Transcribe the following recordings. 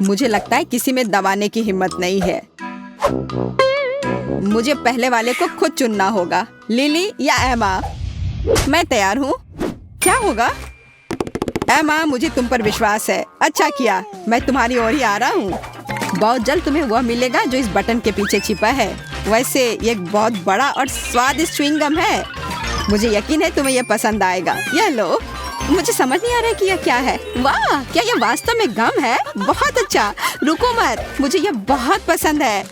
मुझे लगता है किसी में दबाने की हिम्मत नहीं है। मुझे पहले वाले को खुद चुनना होगा, लिली या एमा। मैं तैयार हूँ। क्या होगा? एमा, मुझे तुम पर विश्वास है। अच्छा किया, मैं तुम्हारी ओर ही आ रहा हूँ। बहुत जल्द तुम्हें वह मिलेगा जो इस बटन के पीछे छिपा है। वैसे ये एक बहुत बड़ा और स्वादिष्ट च्युइंगम है। मुझे यकीन है तुम्हें यह पसंद आएगा। यह लो। मुझे समझ नहीं आ रहा है कि यह क्या है। वाह, क्या यह वास्तव में गम है? बहुत अच्छा। रुको मत, मुझे यह बहुत पसंद है।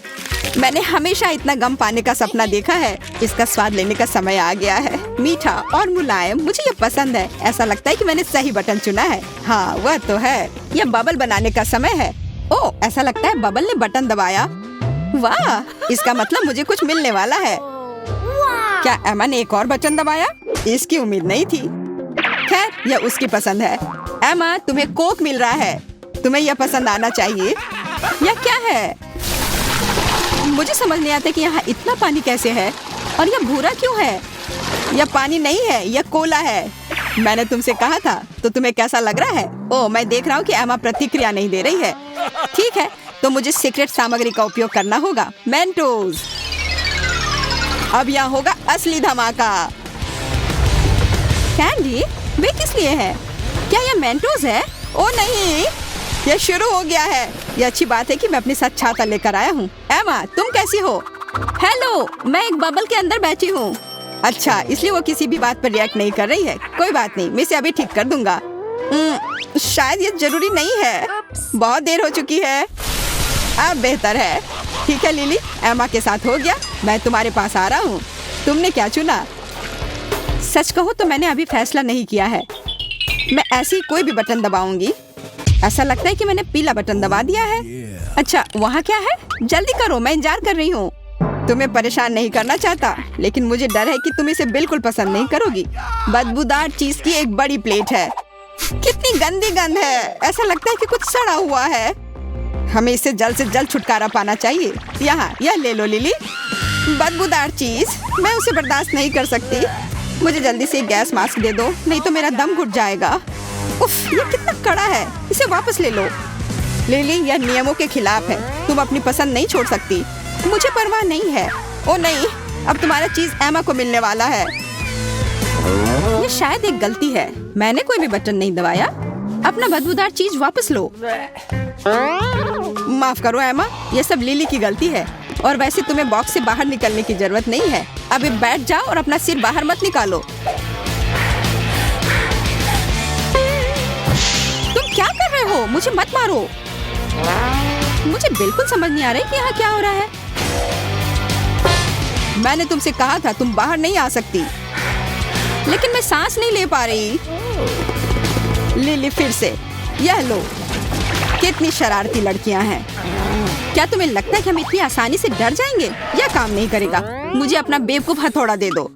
मैंने हमेशा इतना गम पाने का सपना देखा है। इसका स्वाद लेने का समय आ गया है। मीठा और मुलायम, मुझे ये पसंद है। ऐसा लगता है कि मैंने सही बटन चुना है। हाँ, वह तो है। यह बबल बनाने का समय है। ओह, ऐसा लगता है बबल ने बटन दबाया। वाह, इसका मतलब मुझे कुछ मिलने वाला है। क्या एमा ने एक और बटन दबाया? इसकी उम्मीद नहीं थी। खैर, यह उसकी पसंद है। एमा, तुम्हें कोक मिल रहा है। तुम्हें यह पसंद आना चाहिए। यह क्या है? मुझे समझ नहीं आता कि यहाँ इतना पानी कैसे है और यह भूरा क्यों है? यह पानी नहीं है, यह कोला है। मैंने तुमसे कहा था। तो तुम्हें कैसा लग रहा है? ओह, मैं देख रहा हूँ कि एमा प्रतिक्रिया नहीं दे रही है। ठीक है, तो मुझे सीक्रेट सामग्री का उपयोग करना होगा, मेंटोस। अब यहाँ होगा असली धमाका। कैंडी, वे किस लिए है? क्या यह मेंटोस है? ओह नहीं, यह शुरू हो गया है। यह अच्छी बात है कि मैं अपने साथ छाता लेकर आया हूँ। एमा, तुम कैसी हो? हेलो, मैं एक बबल के अंदर बैठी हूँ। अच्छा, इसलिए वो किसी भी बात पर रिएक्ट नहीं कर रही है। कोई बात नहीं, मैं इसे अभी ठीक कर दूंगा। शायद ये जरूरी नहीं है। बहुत देर हो चुकी है। अब बेहतर है। ठीक है लिली, एमा के साथ हो गया। मैं तुम्हारे पास आ रहा हूँ। तुमने क्या चुना? सच कहूँ तो मैंने अभी फैसला नहीं किया है। मैं ऐसी कोई भी बटन दबाऊंगी। ऐसा लगता है कि मैंने पीला बटन दबा दिया है। अच्छा, वहाँ क्या है? जल्दी करो, मैं इंतजार कर रही हूँ। तुम्हें परेशान नहीं करना चाहता, लेकिन मुझे डर है कि तुम इसे बिल्कुल पसंद नहीं करोगी। बदबूदार चीज की एक बड़ी प्लेट है। कितनी गंदी गंध है। ऐसा लगता है कि कुछ सड़ा हुआ है। हमें इससे जल्द से जल्द छुटकारा पाना चाहिए। यहाँ, यह ले लो लिली। बदबूदार चीज, मैं उसे बर्दाश्त नहीं कर सकती। मुझे जल्दी से गैस मास्क दे दो, नहीं तो मेरा दम घुट जाएगा। उफ, ये कितना कड़ा है। इसे वापस ले लो। लिली, यह नियमों के खिलाफ है। तुम अपनी पसंद नहीं छोड़ सकती। मुझे परवाह नहीं है। ओ नहीं, अब तुम्हारा चीज एमा को मिलने वाला है। ये शायद एक गलती है। मैंने कोई भी बटन नहीं दबाया। अपना बदबूदार चीज वापस लो। माफ करो एमा, ये सब लिली की गलती है। और वैसे तुम्हें बॉक्स से बाहर निकलने की जरूरत नहीं है। अभी बैठ जाओ और अपना सिर बाहर मत निकालो। तुम क्या कर रहे हो? मुझे मत मारो। मुझे बिल्कुल समझ नहीं आ रहा है कि यहाँ क्या हो रहा है। मैंने तुमसे कहा था तुम बाहर नहीं आ सकती, लेकिन मैं सांस नहीं ले पा रही। लिली, फिर से। यह लो। कितनी शरारती लड़कियां हैं। क्या तुम्हें लगता है कि हम इतनी आसानी से डर जाएंगे? यह काम नहीं करेगा। मुझे अपना बेवकूफ हथौड़ा दे दो।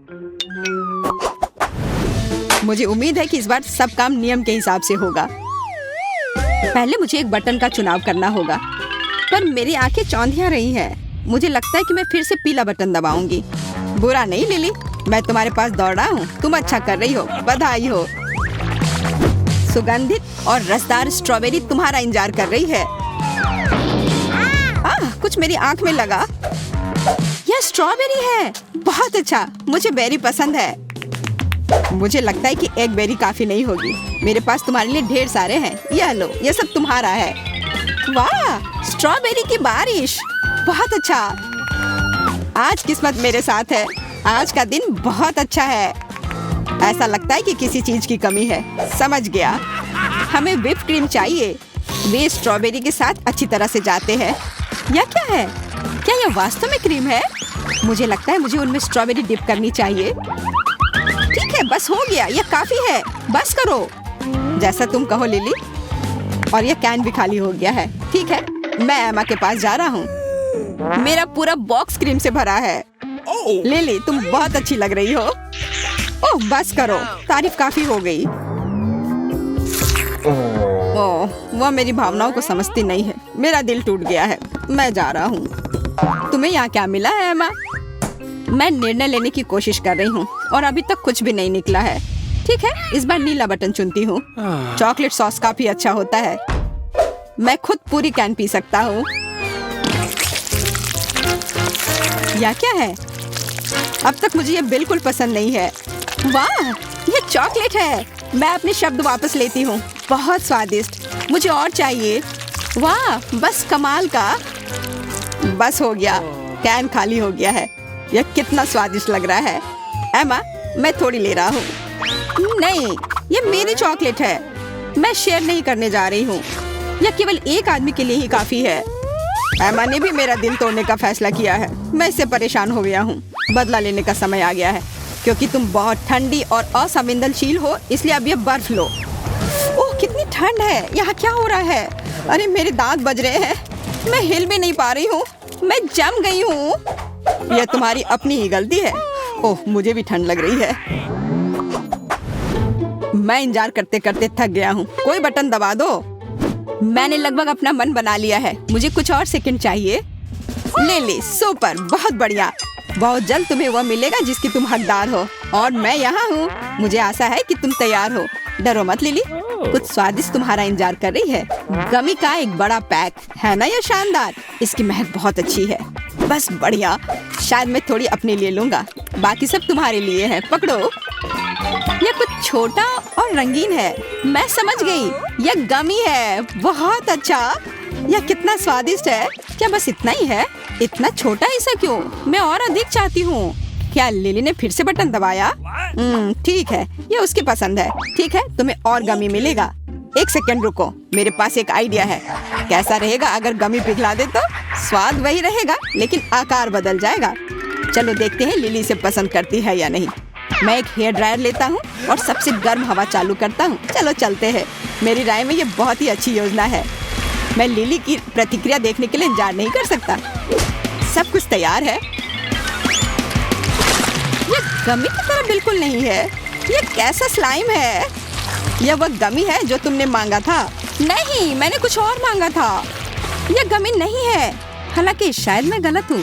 मुझे उम्मीद है कि इस बार सब काम नियम के हिसाब से होगा। पहले मुझे एक बटन का चुनाव करना होगा, पर मेरी आंखें चौंधिया रही हैं। मुझे लगता है कि मैं फिर से पीला बटन दबाऊंगी। बुरा नहीं लिली, मैं तुम्हारे पास दौड़ा हूँ। तुम अच्छा कर रही हो, बधाई हो। सुगंधित और रसदार स्ट्रॉबेरी तुम्हारा इंतजार कर रही है। कुछ मेरी आंख में लगा। यह स्ट्रॉबेरी है। बहुत अच्छा, मुझे बेरी पसंद है। मुझे लगता है कि एक बेरी काफी नहीं होगी। मेरे पास तुम्हारे लिए ढेर सारे हैं। यह लो, यह सब तुम्हारा है। वाह, स्ट्रॉबेरी की बारिश। बहुत अच्छा। आज किस्मत मेरे साथ है। आज का दिन बहुत अच्छा है। ऐसा लगता है कि किसी चीज की कमी है। समझ गया, हमें व्हिप क्रीम चाहिए। वे स्ट्रॉबेरी के साथ अच्छी तरह से जाते हैं। यह क्या है? क्या यह वास्तव में क्रीम है? मुझे लगता है मुझे उनमें स्ट्रॉबेरी डिप करनी चाहिए। ठीक है, बस हो गया। यह काफी है। बस करो। जैसा तुम कहो लिली। और यह कैन भी खाली हो गया है। ठीक है, मैं एमा के पास जा रहा हूँ। मेरा पूरा बॉक्स क्रीम से भरा है। लिली, तुम बहुत अच्छी लग रही हो। ओह, बस करो। तारीफ काफी हो गई। ओह, वह मेरी भावनाओं को समझती नहीं है। मेरा दिल टूट गया है। मैं जा रहा हूँ। तुम्हें यहाँ क्या मिला है एमा? मैं निर्णय लेने की कोशिश कर रही हूँ और अभी तक कुछ भी नहीं निकला है। ठीक है, इस बार नीला बटन चुनती हूँ। चॉकलेट सॉस काफी अच्छा होता है। मैं खुद पूरी कैन पी सकता हूँ। या क्या है? अब तक मुझे ये बिल्कुल पसंद नहीं है। वाह, ये चॉकलेट है। मैं अपने शब्द वापस लेती हूँ। बहुत स्वादिष्ट, मुझे और चाहिए। वाह, बस कमाल का। बस हो गया, कैन खाली हो गया है। यह कितना स्वादिष्ट लग रहा है। एमा, मैं थोड़ी ले रहा हूँ। नहीं, ये मेरी चॉकलेट है। मैं शेयर नहीं करने जा रही हूँ। यह केवल एक आदमी के लिए ही काफी है। एमा ने भी मेरा दिल तोड़ने का फैसला किया है। मैं इससे परेशान हो गया हूँ। बदला लेने का समय आ गया है। क्योंकि तुम बहुत ठंडी और असंवेदनशील हो, इसलिए अब ये बर्फ लो। ओह, कितनी ठंड है। यहाँ क्या हो रहा है? अरे मेरे दांत बज रहे हैं। मैं हिल भी नहीं पा रही हूँ। मैं जम गई हूँ। यह तुम्हारी अपनी ही गलती है। ओह, मुझे भी ठंड लग रही है। मैं इंतजार करते करते थक गया हूँ। कोई बटन दबा दो। मैंने लगभग अपना मन बना लिया है। मुझे कुछ और सेकंड चाहिए। ले, सुपर, बहुत बढ़िया। बहुत जल्द तुम्हें वह मिलेगा जिसकी तुम हकदार हो। और मैं यहाँ हूँ। मुझे आशा है कि तुम तैयार हो। डरो मत लिली, कुछ स्वादिष्ट तुम्हारा इंतजार कर रही है। गमी का एक बड़ा पैक है ना, यह शानदार। इसकी महक बहुत अच्छी है। बस बढ़िया। शायद मैं थोड़ी अपने लिए लूंगा, बाकी सब तुम्हारे लिए है। पकड़ो। यह कुछ छोटा और रंगीन है। मैं समझ गई, यह गमी है। बहुत अच्छा। यह कितना स्वादिष्ट है। क्या बस इतना ही है? इतना छोटा ऐसा क्यों? मैं और अधिक चाहती हूँ। क्या लिली ने फिर से बटन दबाया? ठीक है, ये उसकी पसंद है। ठीक है, तुम्हें और गमी मिलेगा। एक सेकंड रुको, मेरे पास एक आइडिया है। कैसा रहेगा अगर गमी पिघला दे तो? स्वाद वही रहेगा, लेकिन आकार बदल जाएगा। चलो देखते हैं लिली इसे पसंद करती है या नहीं। मैं एक हेयर ड्रायर लेता हूँ और सबसे गर्म हवा चालू करता हूँ। चलो चलते हैं। मेरी राय में ये बहुत ही अच्छी योजना है। मैं लिली की प्रतिक्रिया देखने के लिए इंतजार नहीं कर सकता। सब कुछ तैयार है। ये गमी की तरह बिल्कुल नहीं है। ये कैसा स्लाइम है? यह वह गमी है जो तुमने मांगा था। नहीं, मैंने कुछ और मांगा था। यह गमी नहीं है। हालांकि शायद मैं गलत हूँ।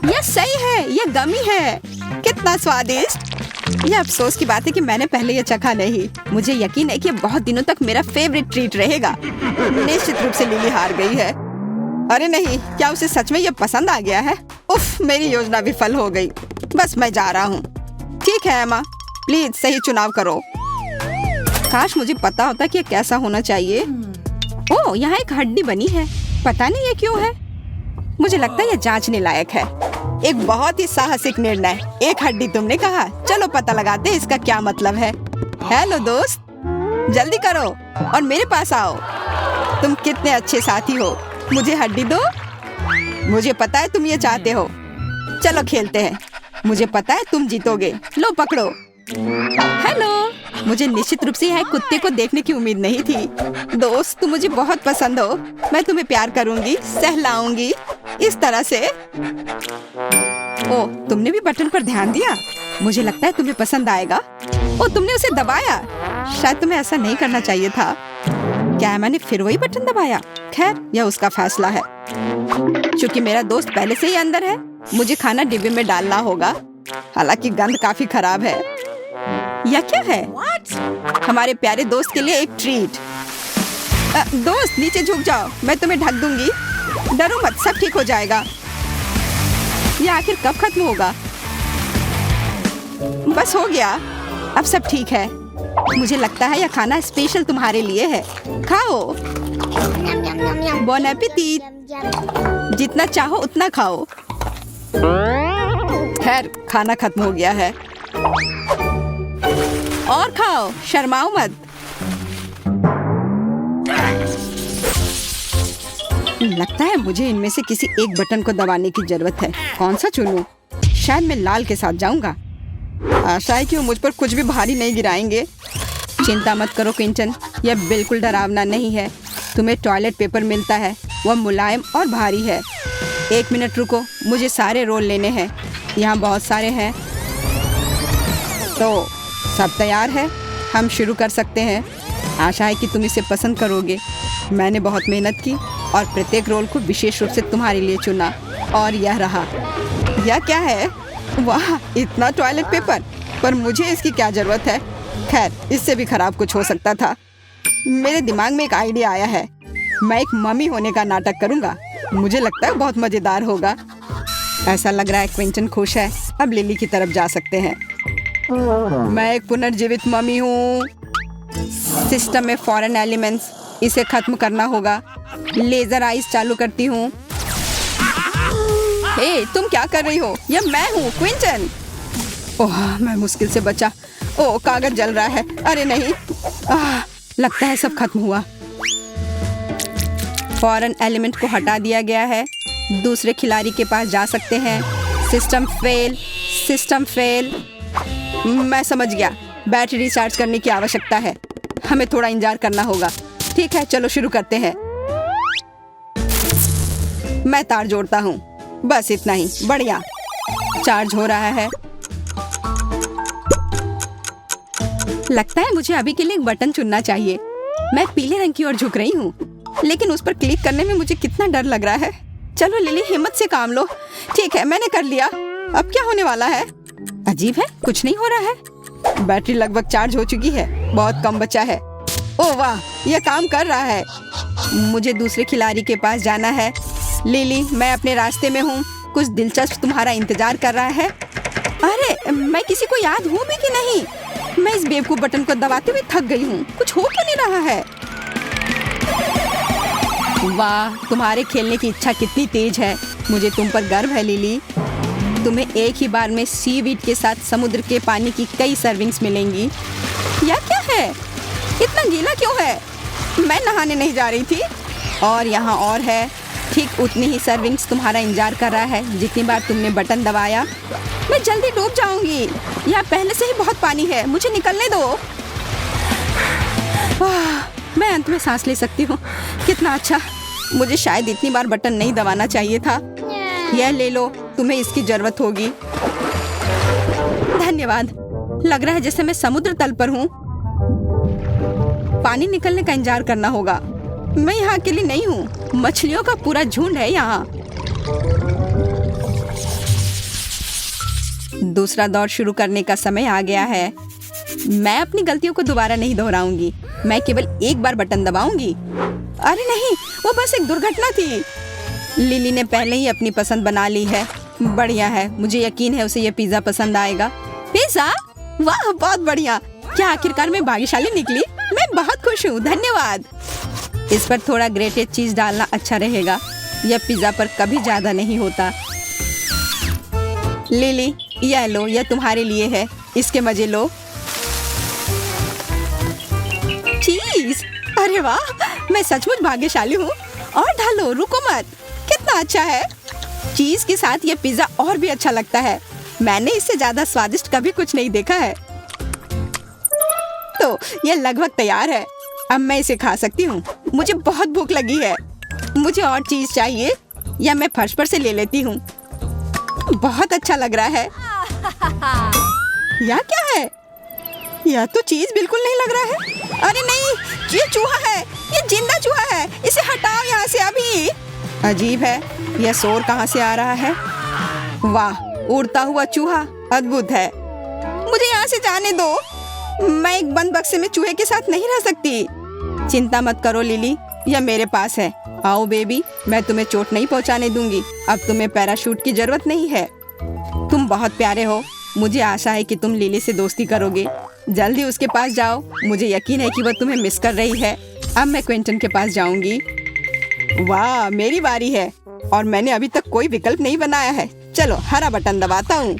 यह सही है, यह गमी है। कितना स्वादिष्ट। यह अफसोस की बात है कि मैंने पहले यह चखा नहीं। मुझे यकीन है कि यह बहुत दिनों तक मेरा फेवरेट ट्रीट रहेगा। निश्चित रूप से लिली हार गई है। अरे नहीं, क्या उसे सच में यह पसंद आ गया है? उफ, मेरी योजना विफल हो गई। बस मैं जा रहा हूँ। ठीक है एमा, प्लीज सही चुनाव करो। काश मुझे पता होता कि यह कैसा होना चाहिए। ओह, यहाँ एक हड्डी बनी है। पता नहीं ये क्यों है। मुझे लगता है यह जांचने लायक है। एक बहुत ही साहसिक निर्णय। एक हड्डी तुमने कहा। चलो पता लगाते हैं इसका क्या मतलब है। हेलो दोस्त, जल्दी करो और मेरे पास आओ। तुम कितने अच्छे साथी हो। मुझे हड्डी दो। मुझे पता है तुम ये चाहते हो। चलो खेलते हैं। मुझे पता है तुम जीतोगे। लो पकड़ो। हेलो, मुझे निश्चित रूप से यहाँ कुत्ते को देखने की उम्मीद नहीं थी। दोस्त, तुम मुझे बहुत पसंद हो। मैं तुम्हें प्यार करूंगी, सहलाऊंगी इस तरह से। ओह, तुमने भी बटन पर ध्यान दिया। मुझे लगता है तुम्हें पसंद आएगा। ओह, तुमने उसे दबाया। शायद तुम्हें ऐसा नहीं करना चाहिए था। क्या मैंने फिर वही बटन दबाया? खैर, यह उसका फैसला है। क्योंकि मेरा दोस्त पहले से ही अंदर है, मुझे खाना डिब्बे में डालना होगा। हालांकि गंध काफी खराब है। यह क्या है? हमारे प्यारे दोस्त के लिए एक ट्रीट। दोस्त, नीचे झुक जाओ, मैं तुम्हें ढक दूंगी। डरो मत, सब ठीक हो जाएगा। यह आखिर कब खत्म होगा? बस हो गया, अब सब ठीक है। मुझे लगता है यह खाना स्पेशल तुम्हारे लिए है। खाओ। बॉन एपेटीट। जितना चाहो उतना खाओ। खैर, खाना खत्म हो गया है। और खाओ, शर्माओ मत। लगता है मुझे इनमें से किसी एक बटन को दबाने की जरूरत है। कौन सा चुनूं? शायद मैं लाल के साथ जाऊंगा। आशा है कि वो मुझ पर कुछ भी भारी नहीं गिराएंगे। चिंता मत करो क्विंटन, यह बिल्कुल डरावना नहीं है। तुम्हें टॉयलेट पेपर मिलता है, वह मुलायम और भारी है। 1 मिनट रुको, मुझे सारे रोल लेने हैं। यहाँ बहुत सारे हैं। तो सब तैयार है, हम शुरू कर सकते हैं। आशा है कि तुम इसे पसंद करोगे। मैंने बहुत मेहनत की और प्रत्येक रोल को विशेष रूप से तुम्हारे लिए चुना। और यह रहा। यह क्या है? वाह, इतना टॉयलेट पेपर। पर मुझे इसकी क्या जरूरत है? खैर, इससे भी खराब कुछ हो सकता था। मेरे दिमाग में एक आइडिया आया है। मैं एक मम्मी होने का नाटक करूंगा। मुझे लगता है बहुत मजेदार होगा। ऐसा लग रहा है क्विंटन खुश है। अब लिली की तरफ जा सकते हैं। मैं एक पुनर्जीवित मम्मी हूँ। सिस्टम में फॉरेन एलिमेंट्स, इसे खत्म करना होगा। लेजर आइज चालू करती हूँ। हे, तुम क्या कर रही हो? यह मैं हूँ, क्विंटन। ओह, मैं मुश्किल से बचा। ओह, कागज जल रहा है। अरे नहीं। लगता है सब खत्म हुआ। फॉरेन एलिमेंट को हटा दिया गया है। दूसरे खिलाड़ी के पास जा सकते हैं। System fail, system fail. मैं समझ गया। बैटरी रिचार्ज करने की आवश्यकता है। हमें थोड़ा इंतजार करना होगा। ठीक है, चलो शुरू करते हैं। मैं तार जोड़ता हूँ। बस इतना ही। बढ़िया, चार्ज हो रहा है। लगता है मुझे अभी के लिए एक बटन चुनना चाहिए। मैं पीले रंग की ओर झुक रही हूँ, लेकिन उस पर क्लिक करने में मुझे कितना डर लग रहा है। चलो लिली, हिम्मत से काम लो। ठीक है, मैंने कर लिया। अब क्या होने वाला है? अजीब है, कुछ नहीं हो रहा है। बैटरी लगभग चार्ज हो चुकी है। बहुत कम बचा है। ओह वाह, यह काम कर रहा है। मुझे दूसरे खिलाड़ी के पास जाना है। लिली, मैं अपने रास्ते में हूँ। कुछ दिलचस्प तुम्हारा इंतजार कर रहा है। अरे, मैं किसी को याद हूँ भी कि नहीं? मैं इस बेवकूफ बटन को दबाते हुए थक गई हूँ। कुछ हो क्यों नहीं रहा है? वाह, तुम्हारे खेलने की इच्छा कितनी तेज है। मुझे तुम पर गर्व है लिली। तुम्हें एक ही बार में सीवीड के साथ समुद्र के पानी की कई सर्विंग्स मिलेंगी। यह क्या है? इतना गीला क्यों है? मैं नहाने नहीं जा रही थी। और यहाँ और है। ठीक उतनी ही सर्विंग्स तुम्हारा इंतजार कर रहा है जितनी बार तुमने बटन दबाया। मैं जल्दी डूब जाऊंगी। यहाँ पहले से ही बहुत पानी है। मुझे निकलने दो। मैं अंत में सांस ले सकती हूँ। कितना अच्छा। मुझे शायद इतनी बार बटन नहीं दबाना चाहिए था। यह ले लो, तुम्हें इसकी जरूरत होगी। धन्यवाद। लग रहा है जैसे मैं समुद्र तल पर हूँ। पानी निकलने का इंतजार करना होगा। मैं यहाँ अकेली नहीं हूँ। मछलियों का पूरा झुंड है यहाँ। दूसरा दौर शुरू करने का समय आ गया है। मैं अपनी गलतियों को दोबारा नहीं दोहराऊंगी। मैं केवल एक बार बटन दबाऊंगी। अरे नहीं, वो बस एक दुर्घटना थी। लिली ने पहले ही अपनी पसंद बना ली है। बढ़िया है। मुझे यकीन है उसे ये पिज्जा पसंद आएगा। पिज्जा? वाह, बहुत बढ़िया। क्या आखिरकार मैं भाग्यशाली निकली? मैं बहुत खुश हूँ। धन्यवाद। इस पर थोड़ा ग्रेटेड चीज डालना अच्छा रहेगा। यह पिज्जा पर कभी ज्यादा नहीं होता। लिली, यह लो, यह तुम्हारे लिए है। इसके मजे लो। चीज? अरे वाह, मैं सचमुच भाग्यशाली हूँ। और डालो, रुको मत। कितना अच्छा है। चीज के साथ ये पिज्जा और भी अच्छा लगता है। मैंने इससे ज्यादा स्वादिष्ट कभी कुछ नहीं देखा है। तो ये लगभग तैयार है। अब मैं इसे खा सकती हूँ। मुझे बहुत भूख लगी है। मुझे और चीज चाहिए, या मैं फर्श पर से ले लेती हूँ। बहुत अच्छा लग रहा है। यह क्या है? यह तो चीज बिल्कुल नहीं लग रहा है। अरे नहीं, ये चूहा है। ये जिंदा चूहा है। इसे हटाओ यहाँ से अभी। अजीब है, यह शोर कहाँ से आ रहा है? वाह, उड़ता हुआ चूहा। अद्भुत है। मुझे यहाँ से जाने दो। मैं एक बंद बक्से में चूहे के साथ नहीं रह सकती। चिंता मत करो लिली, यह मेरे पास है। आओ बेबी, मैं तुम्हें चोट नहीं पहुँचाने दूंगी। अब तुम्हें पैराशूट की जरूरत नहीं है। तुम बहुत प्यारे हो। मुझे आशा है कि तुम लिली से दोस्ती करोगे। जल्दी उसके पास जाओ। मुझे यकीन है कि वह तुम्हें मिस कर रही है। अब मैं क्विंटन के पास जाऊंगी। वाह, मेरी बारी है और मैंने अभी तक कोई विकल्प नहीं बनाया है। चलो, हरा बटन दबाता हूँ।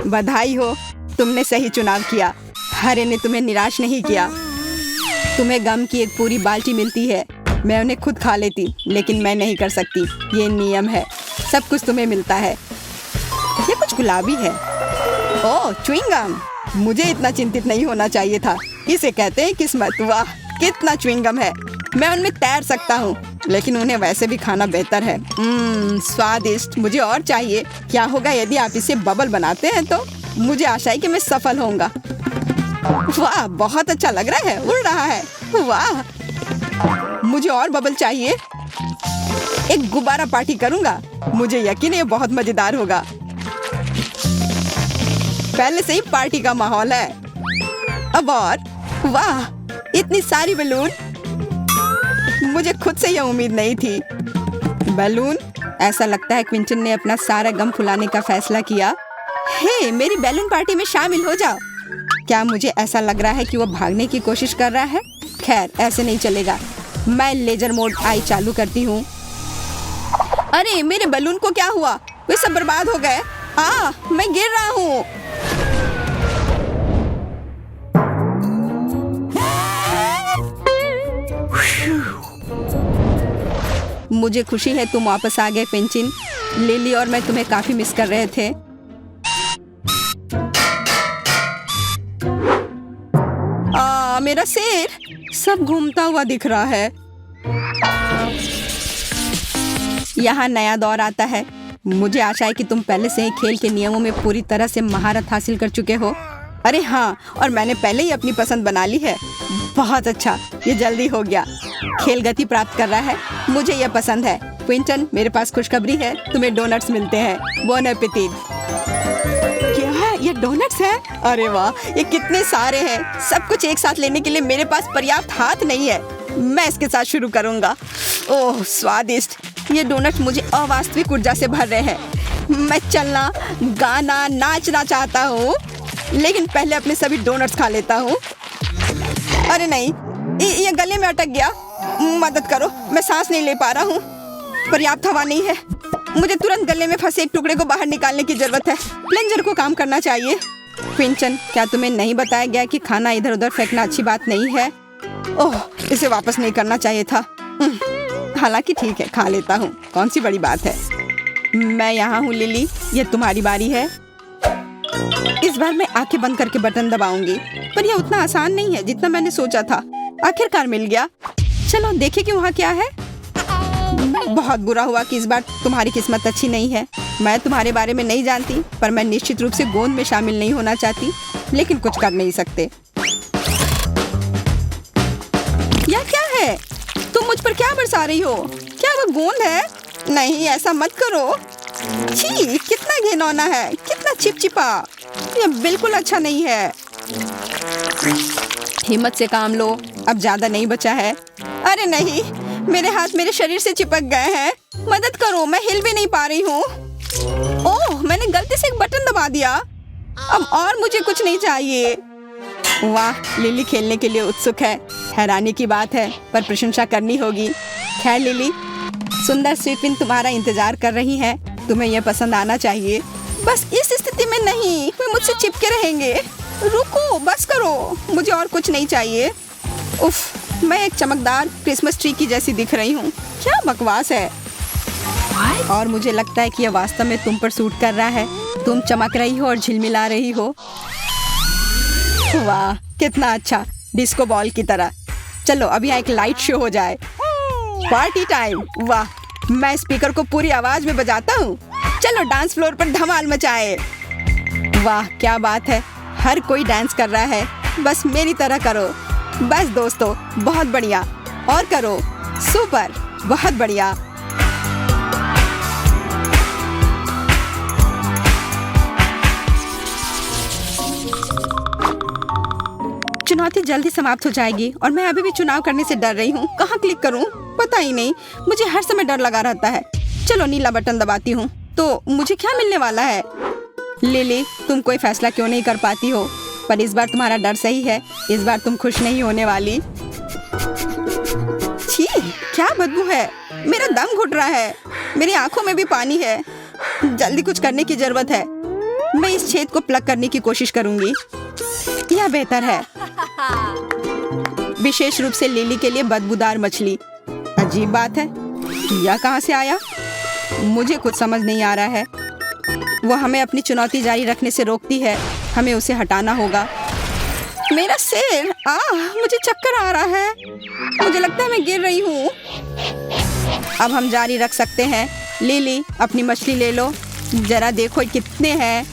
बधाई हो, तुमने सही चुनाव किया। हरे ने तुम्हें निराश नहीं किया। तुम्हें गम की एक पूरी बाल्टी मिलती है। मैं उन्हें खुद खा लेती, लेकिन मैं नहीं कर सकती। ये नियम है। सब कुछ तुम्हें मिलता है। ये कुछ गुलाबी है। ओह, च्युइंगम। मुझे इतना चिंतित नहीं होना चाहिए था। इसे कहते हैं किस्मत। वाह, कितना च्युइंगम है। मैं उनमें तैर सकता हूँ, लेकिन उन्हें वैसे भी खाना बेहतर है। स्वादिष्ट। मुझे और चाहिए। क्या होगा यदि आप इसे बबल बनाते हैं? तो मुझे आशा है कि मैं सफल होऊंगा। वाह, बहुत अच्छा लग रहा है। उड़ रहा है। वाह, मुझे और बबल चाहिए। एक गुब्बारा पार्टी करूंगा। मुझे यकीन है ये बहुत मजेदार होगा। पहले से ही पार्टी का माहौल है। अब और वाह, इतनी सारी बलून। मुझे खुद से यह उम्मीद नहीं थी। बैलून, ऐसा लगता है क्विंटन ने अपना सारा गम फुलाने का फैसला किया। हे, मेरी बैलून पार्टी में शामिल हो जाओ। क्या मुझे ऐसा लग रहा है कि वो भागने की कोशिश कर रहा है? खैर, ऐसे नहीं चलेगा। मैं लेजर मोड आई चालू करती हूँ। अरे, मेरे बैलून को क्या हुआ? वे सब बर्बाद हो गए। मैं गिर रहा हूँ। मुझे खुशी है तुम वापस आ गए क्विंटन। लिली और मैं तुम्हें काफी मिस कर रहे थे। मेरा सिर सब घूमता हुआ दिख रहा है। यहाँ नया दौर आता है। मुझे आशा है कि तुम पहले से ही खेल के नियमों में पूरी तरह से महारत हासिल कर चुके हो। अरे हाँ, और मैंने पहले ही अपनी पसंद बना ली है। बहुत अच्छा, ये जल्दी हो गया। खेल गति प्राप्त कर रहा है। मुझे यह पसंद है। क्विंटन, मेरे पास खुशखबरी है, तुम्हें डोनट्स मिलते हैं। Bone appétit. क्या है ये? डोनट्स है? अरे वाह, ये कितने सारे हैं। सब कुछ एक साथ लेने के लिए मेरे पास पर्याप्त हाथ नहीं है। मैं इसके साथ शुरू करूंगा। ओह, स्वादिष्ट। ये डोनट्स मुझे अवास्तविक ऊर्जा से भर रहे हैं। मैं चलना, गाना, नाचना चाहता हूँ, लेकिन पहले अपने सभी डोनट्स खा लेता हूँ। अरे नहीं, ये गले में अटक गया। मदद करो, मैं सांस नहीं ले पा रहा हूँ। पर्याप्त हवा नहीं है। मुझे तुरंत गले में फंसे एक टुकड़े को बाहर निकालने की जरूरत है। प्लंजर को काम करना चाहिए। क्विंटन, क्या तुम्हें नहीं बताया गया कि खाना इधर उधर फेंकना अच्छी बात नहीं है? ओह, इसे वापस नहीं करना चाहिए था। हालांकि ठीक है, खा लेता हूँ। कौन सी बड़ी बात है। मैं यहाँ हूँ लिली, ये तुम्हारी बारी है। इस बार मैं आंखें बंद करके बटन दबाऊंगी, पर यह उतना आसान नहीं है जितना मैंने सोचा था। आखिरकार मिल गया। चलो देखें कि वहाँ क्या है। बहुत बुरा हुआ कि इस बार तुम्हारी किस्मत अच्छी नहीं है। मैं तुम्हारे बारे में नहीं जानती, पर मैं निश्चित रूप से गोंद में शामिल नहीं होना चाहती, लेकिन कुछ कर नहीं सकते। यह क्या है? तुम मुझ पर क्या बरसा रही हो? क्या वो गोंद है? नहीं, ऐसा मत करो। छी, कितना घिनौना है, कितना चिपचिपा। यह बिल्कुल अच्छा नहीं है। हिम्मत से काम लो, अब ज्यादा नहीं बचा है। अरे नहीं, मेरे हाथ मेरे शरीर से चिपक गए हैं। मदद करो, मैं हिल भी नहीं पा रही हूँ। ओह, मैंने गलती से एक बटन दबा दिया। अब और मुझे कुछ नहीं चाहिए। वाह, लिली खेलने के लिए उत्सुक है। हैरानी की बात है, पर प्रशंसा करनी होगी। खैर लिली, सुंदर स्वीटविन तुम्हारा इंतजार कर रही है। तुम्हें यह पसंद आना चाहिए। बस इस स्थिति में नहीं, वे मुझसे चिपके रहेंगे। रुको, बस करो, मुझे और कुछ नहीं चाहिए। उफ, मैं एक चमकदार क्रिसमस ट्री की जैसी दिख रही हूँ। क्या बकवास है। और मुझे लगता है कि यह वास्तव में तुम पर सूट कर रहा है। तुम चमक रही हो और झिलमिला रही हो। वाह, कितना अच्छा, डिस्को बॉल की तरह। चलो अब यहाँ एक लाइट शो हो जाए। Party time. वाह, मैं स्पीकर को पूरी आवाज में बजाता हूँ। चलो डांस फ्लोर पर धमाल मचाए। वाह, क्या बात है, हर कोई डांस कर रहा है। बस मेरी तरह करो। बस दोस्तों, बहुत बढ़िया, और करो। सुपर, बहुत बढ़िया। चुनौती जल्दी समाप्त हो जाएगी और मैं अभी भी चुनाव करने से डर रही हूँ। कहाँ क्लिक करूँ पता ही नहीं। मुझे हर समय डर लगा रहता है। चलो नीला बटन दबाती हूँ। तो मुझे क्या मिलने वाला है? लिली, तुम कोई फैसला क्यों नहीं कर पाती हो? पर इस बार तुम्हारा डर सही है। इस बार तुम खुश नहीं होने वाली। छी, क्या बदबू है। मेरा दम घुट रहा है। मेरी आंखों में भी पानी है। जल्दी कुछ करने की जरूरत है। मैं इस छेद को प्लग करने की कोशिश करूंगी। यह बेहतर है। विशेष रूप से लिली के लिए बदबूदार मछली। अजीब बात है, यह कहाँ से आया? मुझे कुछ समझ नहीं आ रहा है। वो हमें अपनी चुनौती जारी रखने से रोकती है। हमें उसे हटाना होगा। मेरा सिर, मुझे चक्कर आ रहा है। मुझे लगता है मैं गिर रही हूँ। अब हम जारी रख सकते हैं। लिली, अपनी मछली ले लो। जरा देखो कितने हैं।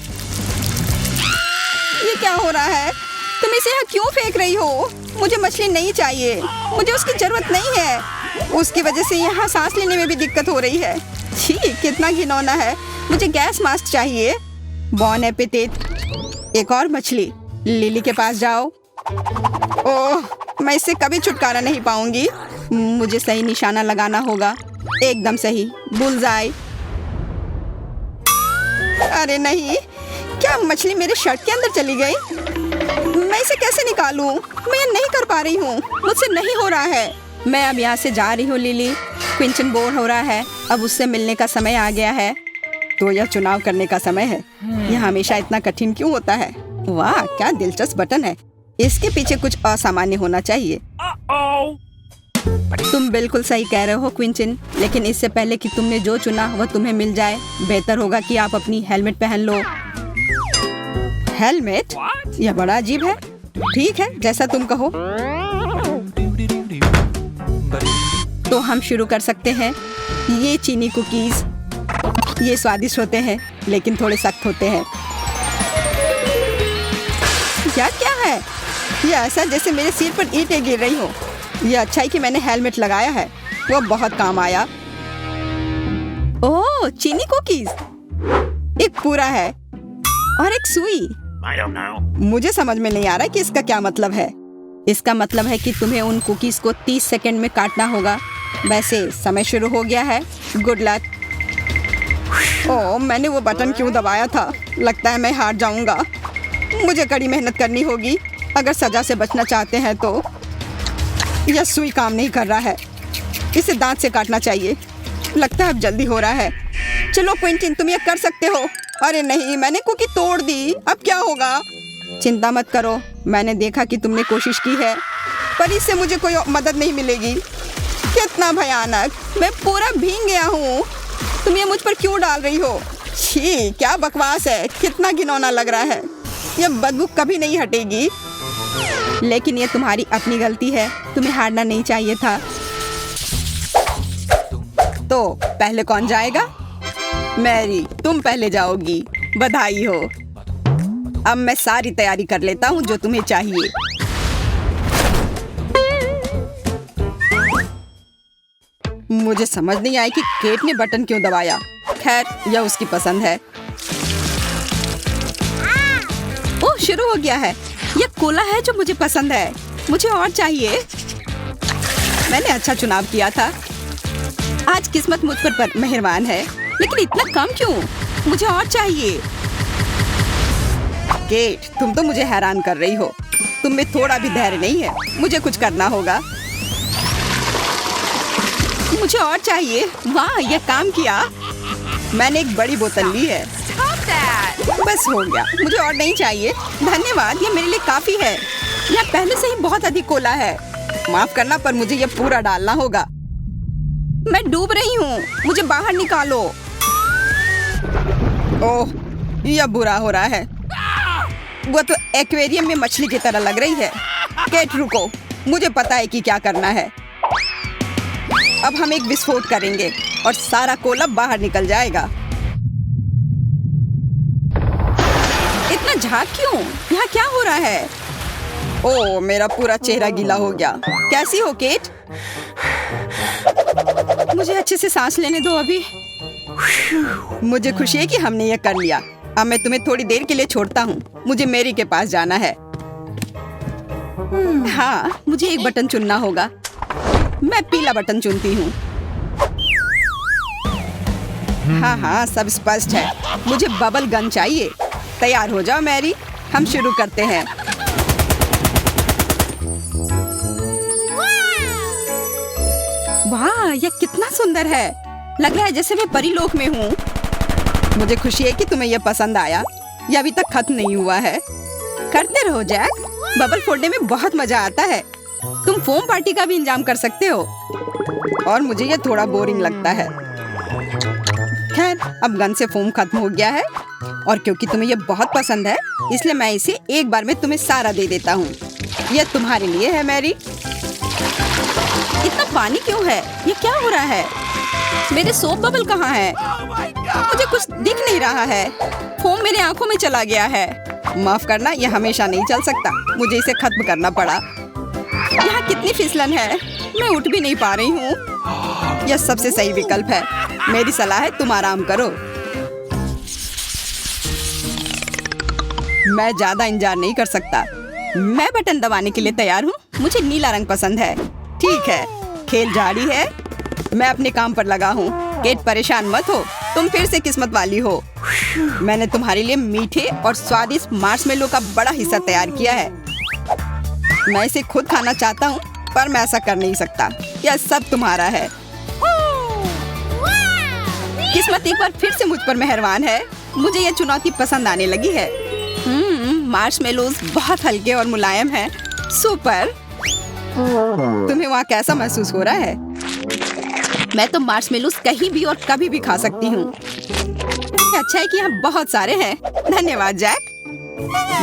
ये क्या हो रहा है? तुम इसे यहाँ क्यों फेंक रही हो? मुझे मछली नहीं चाहिए। मुझे उसकी जरूरत नहीं है। उसकी वजह से यहाँ सांस लेने में भी दिक्कत हो रही है। छी, कितना घिनौना है। मुझे गैस मास्क चाहिए। बॉन एपेटिट। एक और मछली। लिली के पास जाओ। ओह, मैं इससे कभी छुटकारा नहीं पाऊंगी। मुझे सही निशाना लगाना होगा, एकदम सही, बुलजाई। अरे नहीं, क्या मछली मेरे शर्ट के अंदर चली गई? मैं इसे कैसे निकालूं? मैं ये नहीं कर पा रही हूँ, मुझसे नहीं हो रहा है। मैं अब यहाँ से जा रही हूँ लिली। क्विंटन बोर हो रहा है, अब उससे मिलने का समय आ गया है। तो यह चुनाव करने का समय है। यह हमेशा इतना कठिन क्यों होता है? वाह, क्या दिलचस्प बटन है। इसके पीछे कुछ असामान्य होना चाहिए। तुम बिल्कुल सही कह रहे हो क्विंटन, लेकिन इससे पहले कि तुमने जो चुना वह तुम्हें मिल जाए, बेहतर होगा कि आप अपनी हेलमेट पहन लो। हेलमेट? यह बड़ा अजीब है। ठीक है, जैसा तुम कहो। तो हम शुरू कर सकते हैं। ये चीनी कुकीज, ये स्वादिष्ट होते हैं लेकिन थोड़े सख्त होते हैं। क्या क्या है? यह ऐसा जैसे मेरे सिर पर ईंटें गिर रही हो। यह अच्छा है कि मैंने हेलमेट लगाया है, वो बहुत काम आया। ओह, चीनी कुकीज। एक पूरा है और एक सुई। मुझे समझ में नहीं आ रहा कि इसका क्या मतलब है। इसका मतलब है कि तुम्हें उन कुकीज को 30 सेकंड में काटना होगा। वैसे समय शुरू हो गया है। Good luck. ओह, मैंने वो बटन क्यों दबाया था? लगता है मैं हार जाऊंगा। मुझे कड़ी मेहनत करनी होगी अगर सजा से बचना चाहते हैं तो। यह सुई काम नहीं कर रहा है, इसे दांत से काटना चाहिए। लगता है अब जल्दी हो रहा है। चलो क्विंटन, तुम ये कर सकते हो। अरे नहीं, मैंने कुकी तोड़ दी, अब क्या होगा? चिंता मत करो, मैंने देखा कि तुमने कोशिश की है, पर इससे मुझे कोई मदद नहीं मिलेगी। कितना भयानक, मैं पूरा भीग गया हूँ। तुम ये मुझ पर क्यों डाल रही हो? छी, क्या बकवास है, कितना घिनौना लग रहा है। यह बदबू कभी नहीं हटेगी। लेकिन ये तुम्हारी अपनी गलती है, तुम्हें हारना नहीं चाहिए था। तो पहले कौन जाएगा? मैरी, तुम पहले जाओगी। बधाई हो। अब मैं सारी तैयारी कर लेता हूँ जो तुम्हें चाहिए। मुझे समझ नहीं आया कि केट ने बटन क्यों दबाया। खैर, यह उसकी पसंद है। ओह, शुरू हो गया है। यह कोला है जो मुझे पसंद है। मुझे और चाहिए। मैंने अच्छा चुनाव किया था। आज किस्मत मुझ पर मेहरबान है, लेकिन इतना कम क्यों? मुझे और चाहिए। केट, तुम तो मुझे हैरान कर रही हो। तुम में थोड़ा भी धैर्य नहीं है। मुझे कुछ करना होगा। मुझे और चाहिए। वाह, यह काम किया। मैंने एक बड़ी बोतल ली है। बस हो गया, मुझे और नहीं चाहिए। धन्यवाद, ये मेरे लिए काफी है। यह पहले से ही बहुत अधिक कोला है। माफ करना, पर मुझे यह पूरा डालना होगा। मैं डूब रही हूँ, मुझे बाहर निकालो। ओह, यह बुरा हो रहा है। वो तो एक्वेरियम में मछली की तरह लग रही है। केट, रुको, मुझे पता है कि क्या करना है। अब हम एक विस्फोट करेंगे और सारा कोला बाहर निकल जाएगा। इतना झाग क्यों? यहाँ क्या हो रहा है? ओह, मेरा पूरा चेहरा गीला हो गया। कैसी हो केट? मुझे अच्छे से सांस लेने दो अभी। मुझे खुशी है कि हमने ये कर लिया। अब मैं तुम्हें थोड़ी देर के लिए छोड़ता हूँ। मुझे मैरी के पास जाना है। हाँ, मुझे एक बटन चुनना होगा। मैं पीला बटन चुनती हूँ। हाँ हाँ, सब स्पष्ट है। मुझे बबल गन चाहिए। तैयार हो जाओ मैरी, हम शुरू करते हैं। वाह, यह कितना सुंदर है। लग रहा है जैसे मैं परिलोक में हूँ। मुझे खुशी है कि तुम्हें यह पसंद आया। यह अभी तक खत्म नहीं हुआ है। करते रहो जैक, बबल फोड़ने में बहुत मजा आता है। तुम फोम पार्टी का भी इंतजाम कर सकते हो। और मुझे यह थोड़ा बोरिंग लगता है। खैर, अब गन से फोम खत्म हो गया है, और क्योंकि तुम्हें यह बहुत पसंद है, इसलिए मैं इसे एक बार में तुम्हें सारा दे देता हूँ। यह तुम्हारे लिए है मैरी। इतना पानी क्यों है? ये क्या हो रहा है? मेरे सोप बबल कहाँ है? मुझे कुछ दिख नहीं रहा है। फोम मेरे आंखों में चला गया है। माफ करना, यह हमेशा नहीं चल सकता। मुझे इसे खत्म करना पड़ा। यहाँ कितनी फिसलन है, मैं उठ भी नहीं पा रही हूँ। यह सबसे सही विकल्प है। मेरी सलाह है, तुम आराम करो। मैं ज्यादा इंतजार नहीं कर सकता। मैं बटन दबाने के लिए तैयार हूँ। मुझे नीला रंग पसंद है। ठीक है, खेल जारी है। मैं अपने काम पर लगा हूँ। केट परेशान मत हो, तुम फिर से किस्मत वाली हो। मैंने तुम्हारे लिए मीठे और स्वादिष्ट मार्शमेलो का बड़ा हिस्सा तैयार किया है। मैं इसे खुद खाना चाहता हूँ, पर मैं ऐसा कर नहीं सकता। यह सब तुम्हारा है। किस्मत एक बार फिर से मुझ पर मेहरबान है। मुझे यह चुनौती पसंद आने लगी है। मार्शमेलोज बहुत हल्के और मुलायम हैं। सुपर। तुम्हें वहाँ कैसा महसूस हो रहा है? मैं तो मार्शमेलोज कहीं भी और कभी भी खा सकती हूँ। अच्छा है कि यहाँ बहुत सारे हैं। धन्यवाद जैक।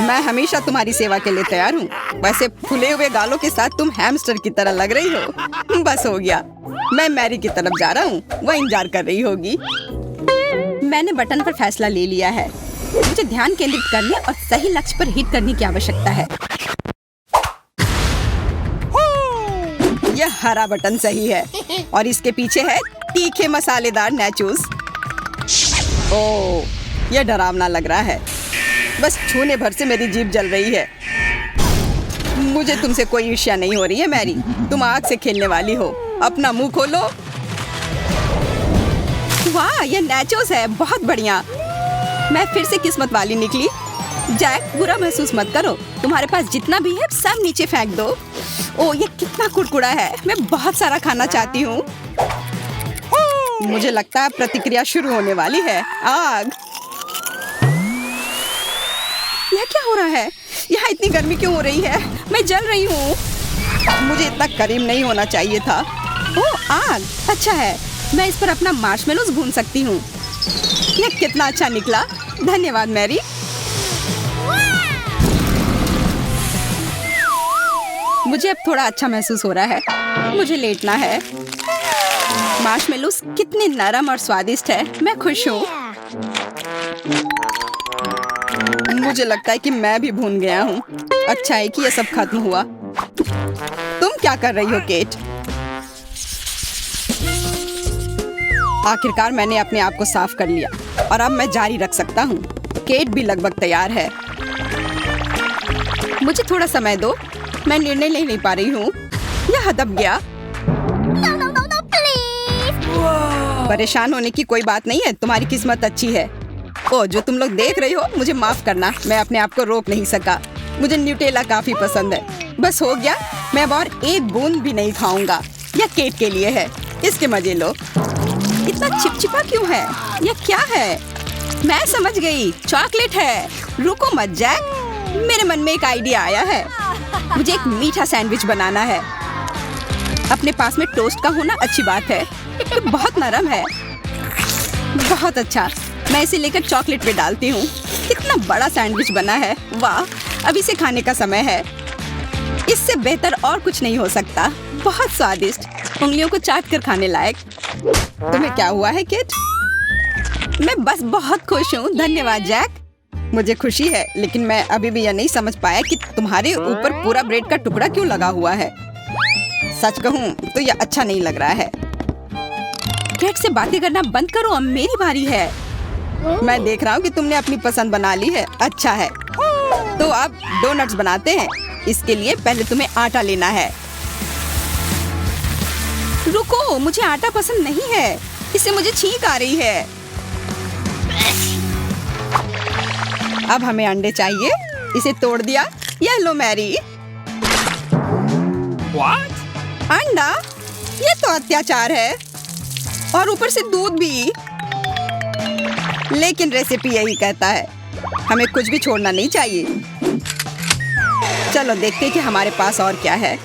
मैं हमेशा तुम्हारी सेवा के लिए तैयार हूँ। वैसे फूले हुए गालों के साथ तुम हैमस्टर की तरह लग रही हो। बस हो गया। मैं मैरी की तरफ जा रहा हूँ। वह इंतजार कर रही होगी। मैंने बटन पर फैसला ले लिया है। मुझे ध्यान केंद्रित करने और सही लक्ष्य पर हिट करने की आवश्यकता है। यह हरा बटन सही है और इसके पीछे है तीखे मसालेदार नैचोस। ओह, यह डरावना लग रहा है। बस छूने भर से मेरी जीभ जल रही है। मुझे तुमसे कोई ईर्ष्या नहीं हो रही है मैरी। तुम आग से खेलने वाली हो। अपना मुंह खोलो। वाह, यह नैचोस है। बहुत बढ़िया। मैं फिर से किस्मत वाली निकली। जैक, बुरा महसूस मत करो। तुम्हारे पास जितना भी है सब नीचे फेंक दो। ओह, ये कितना कुड़कुड़ा है। मैं बहुत सारा खाना चाहती हूँ। मुझे लगता है प्रतिक्रिया शुरू होने वाली है। आग। यह क्या हो रहा है? यहाँ इतनी गर्मी क्यों हो रही है? मैं जल रही हूँ। मुझे इतना करीब नहीं होना चाहिए था। ओह, आग। अच्छा है, मैं इस पर अपना मार्शमेलोज भून सकती हूँ। यह कितना अच्छा निकला। धन्यवाद मैरी। मुझे अब थोड़ा अच्छा महसूस हो रहा है। मुझे लेटना है। मार्शमेलोज कितने नरम और स्वादिष्ट है। मैं खुश हूँ। मुझे लगता है कि मैं भी भून गया हूँ। अच्छा है कि यह सब खत्म हुआ। तुम क्या कर रही हो केट? आखिरकार मैंने अपने आप को साफ कर लिया और अब मैं जारी रख सकता हूँ। केट भी लगभग तैयार है। मुझे थोड़ा समय दो। मैं निर्णय ले नहीं पा रही हूँ। यह दब गया। परेशान होने की कोई बात नहीं है। तुम्हारी किस्मत अच्छी है। ओ, जो तुम लोग देख रहे हो, मुझे माफ करना। मैं अपने आप को रोक नहीं सका। मुझे न्यूटेला काफी पसंद है। बस हो गया। मैं अब और एक बूंद भी नहीं खाऊंगा। यह केट के लिए है। इसके मजे लो। इतना चिपचिपा क्यों है? यह क्या है? मैं समझ गई। चॉकलेट है। रुको मत जैक। मेरे मन में एक आइडिया आया है। मुझे एक मीठा सैंडविच बनाना है। अपने पास में टोस्ट का होना अच्छी बात है। ये बहुत नरम है। बहुत अच्छा। मैं इसे लेकर चॉकलेट पे डालती हूँ। कितना बड़ा सैंडविच बना है। वाह, अब इसे खाने का समय है। इससे बेहतर और कुछ नहीं हो सकता। बहुत स्वादिष्ट, उंगलियों को चाट कर खाने लायक। तुम्हें क्या हुआ है किट? मैं बस बहुत खुश हूँ। धन्यवाद जैक। मुझे खुशी है, लेकिन मैं अभी भी यह नहीं समझ पाया कि तुम्हारे ऊपर पूरा ब्रेड का टुकड़ा क्यों लगा हुआ है। सच कहूँ तो यह अच्छा नहीं लग रहा है। केट से बातें करना बंद करो। अब मेरी बारी है। मैं देख रहा हूँ कि तुमने अपनी पसंद बना ली है। अच्छा है, तो अब डोनट्स बनाते हैं। इसके लिए पहले तुम्हें आटा लेना है। रुको, मुझे आटा पसंद नहीं है। इससे मुझे छींक आ रही है। अब हमें अंडे चाहिए। इसे तोड़ दिया। ये लो मैरी। What? अंडा? ये तो अत्याचार है। और ऊपर से दूध भी। लेकिन रेसिपी यही कहता है, हमें कुछ भी छोड़ना नहीं चाहिए। चलो देखते हैं कि हमारे पास और क्या है।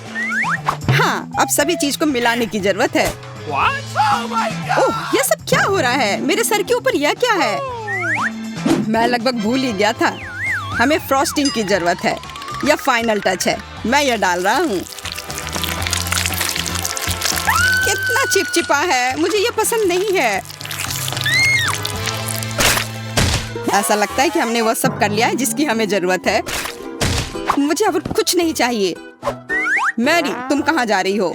हाँ, अब सभी चीज को मिलाने की जरूरत है। ओह, ये सब क्या हो रहा है? मेरे सर के ऊपर यह क्या है? मैं लगभग भूल ही गया था। हमें फ्रॉस्टिंग की जरूरत है। यह फाइनल टच है। मैं यह डाल रहा हूँ। कितना चिपचिपा है। मुझे यह पसंद नहीं है। ऐसा लगता है कि हमने वह सब कर लिया है जिसकी हमें जरूरत है। मुझे अब कुछ नहीं चाहिए। मैरी, तुम कहाँ जा रही हो?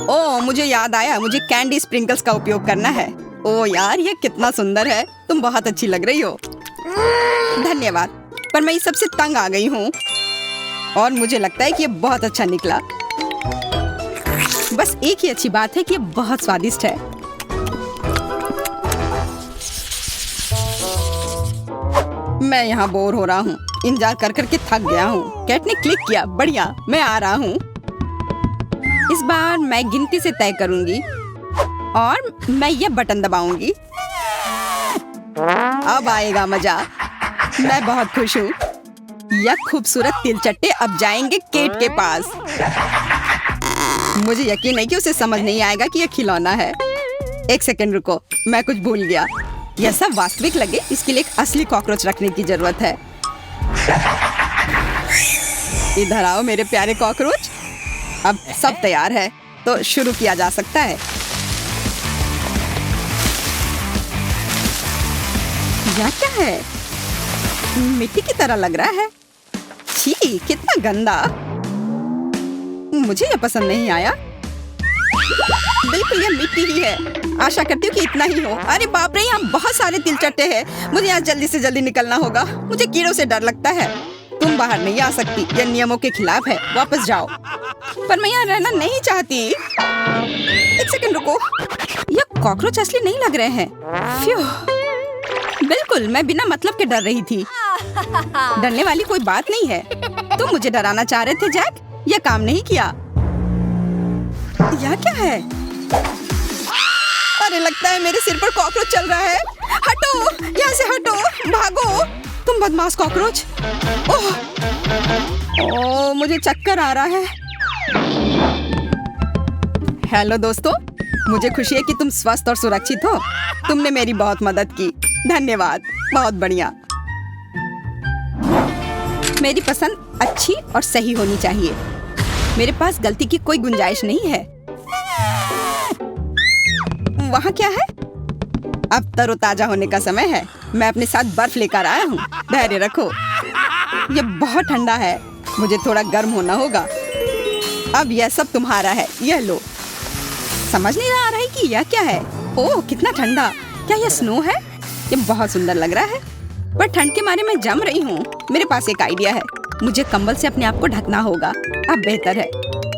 ओह, मुझे याद आया। मुझे कैंडी स्प्रिंकल्स का उपयोग करना है। ओह यार, ये कितना सुंदर है। तुम बहुत अच्छी लग रही हो। धन्यवाद, पर मैं इस सबसे तंग आ गई हूँ। और मुझे लगता है कि ये बहुत अच्छा निकला। बस एक ही अच्छी बात है कि ये बहुत स्वादिष्ट है। मैं यहाँ बोर हो रहा हूँ, इंतजार कर करके थक गया हूँ। कैट ने क्लिक किया, बढ़िया, मैं आ रहा हूँ। इस बार मैं गिनती से तय करूंगी और मैं ये बटन दबाऊंगी। अब आएगा मजा। मैं बहुत खुश हूँ। यह खूबसूरत तिलचट्टे अब जाएंगे केट के पास। मुझे यकीन है कि उसे समझ नहीं आएगा कि यह खिलौना है। एक सेकंड रुको, मैं कुछ भूल गया। यह सब वास्तविक लगे इसके लिए एक असली कॉकरोच रखने की जरूरत है। इधर आओ मेरे प्यारे कॉकरोच। अब सब तैयार है तो शुरू किया जा सकता है। यह क्या है? मिट्टी की तरह लग रहा है। छी, कितना गंदा। मुझे यह पसंद नहीं आया। बिल्कुल, यह मिट्टी ही है। आशा करती हूँ कि इतना ही हो। अरे बाप रे, यहाँ बहुत सारे तिलचट्टे हैं। मुझे यहाँ जल्दी से जल्दी निकलना होगा। मुझे कीड़ों से डर लगता है। तुम बाहर नहीं आ सकती, यह नियमों के खिलाफ है। वापस जाओ। पर मैं यहाँ रहना नहीं चाहती। एक सेकंड रुको, यह कॉकरोच असली नहीं लग रहे हैं। फ्यू, बिल्कुल, मैं बिना मतलब के डर रही थी। डरने वाली कोई बात नहीं है। तुम मुझे डराना चाह रहे थे जैक, यह काम नहीं किया। यह क्या है? अरे लगता है मेरे सिर पर कॉकरोच चल रहा है। हटो, यहाँ से हटो, भागो तुम बदमाश कॉकरोच। ओह, मुझे चक्कर आ रहा है। हेलो दोस्तों, मुझे खुशी है कि तुम स्वस्थ और सुरक्षित हो। तुमने मेरी बहुत मदद की, धन्यवाद। बहुत बढ़िया। मेरी पसंद अच्छी और सही होनी चाहिए। मेरे पास गलती की कोई गुंजाइश नहीं है। वहाँ क्या है? अब तरोताजा होने का समय है। मैं अपने साथ बर्फ लेकर आया हूँ। धैर्य रखो। यह बहुत ठंडा है, मुझे थोड़ा गर्म होना होगा। अब यह सब तुम्हारा है, यह लो। समझ नहीं आ रहा है कि यह क्या है। ओह, कितना ठंडा। क्या यह स्नो है? यह बहुत सुंदर लग रहा है, पर ठंड के मारे मैं जम रही हूँ। मेरे पास एक आइडिया है। मुझे कंबल से अपने आप को ढकना होगा। अब बेहतर है।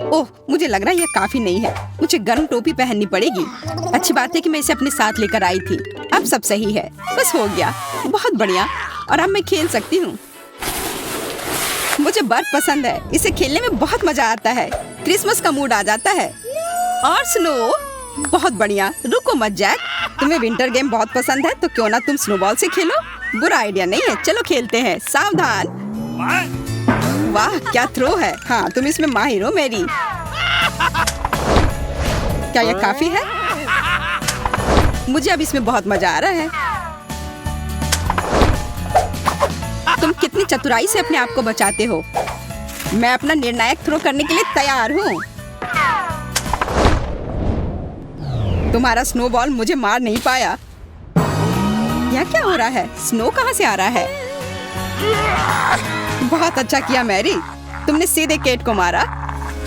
ओह, मुझे लग रहा है यह काफी नहीं है। मुझे गर्म टोपी पहननी पड़ेगी। अच्छी बात है कि मैं इसे अपने साथ लेकर आई थी। अब सब सही है। बस हो गया। बहुत बढ़िया। और अब मैं खेल सकती हूँ। मुझे बर्फ पसंद है। इसे खेलने में बहुत मजा आता है। क्रिसमस का मूड आ जाता है। और स्नो, बहुत बढ़िया। रुको मत जैक, तुम्हें विंटर गेम बहुत पसंद है तो क्यों ना तुम स्नोबॉल से खेलो। बुरा आइडिया नहीं है। चलो खेलते हैं। सावधान। वाह, क्या थ्रो है। हाँ, तुम इसमें माहिर हो मेरी। क्या यह काफी है? मुझे अब इसमें बहुत मजा आ रहा है। तुम कितनी चतुराई से अपने आप को बचाते हो। मैं अपना निर्णायक थ्रो करने के लिए तैयार हूँ। तुम्हारा स्नोबॉल मुझे मार नहीं पाया। यह क्या हो रहा है? स्नो कहाँ से आ रहा है? बहुत अच्छा किया मैरी, तुमने सीधे केट को मारा।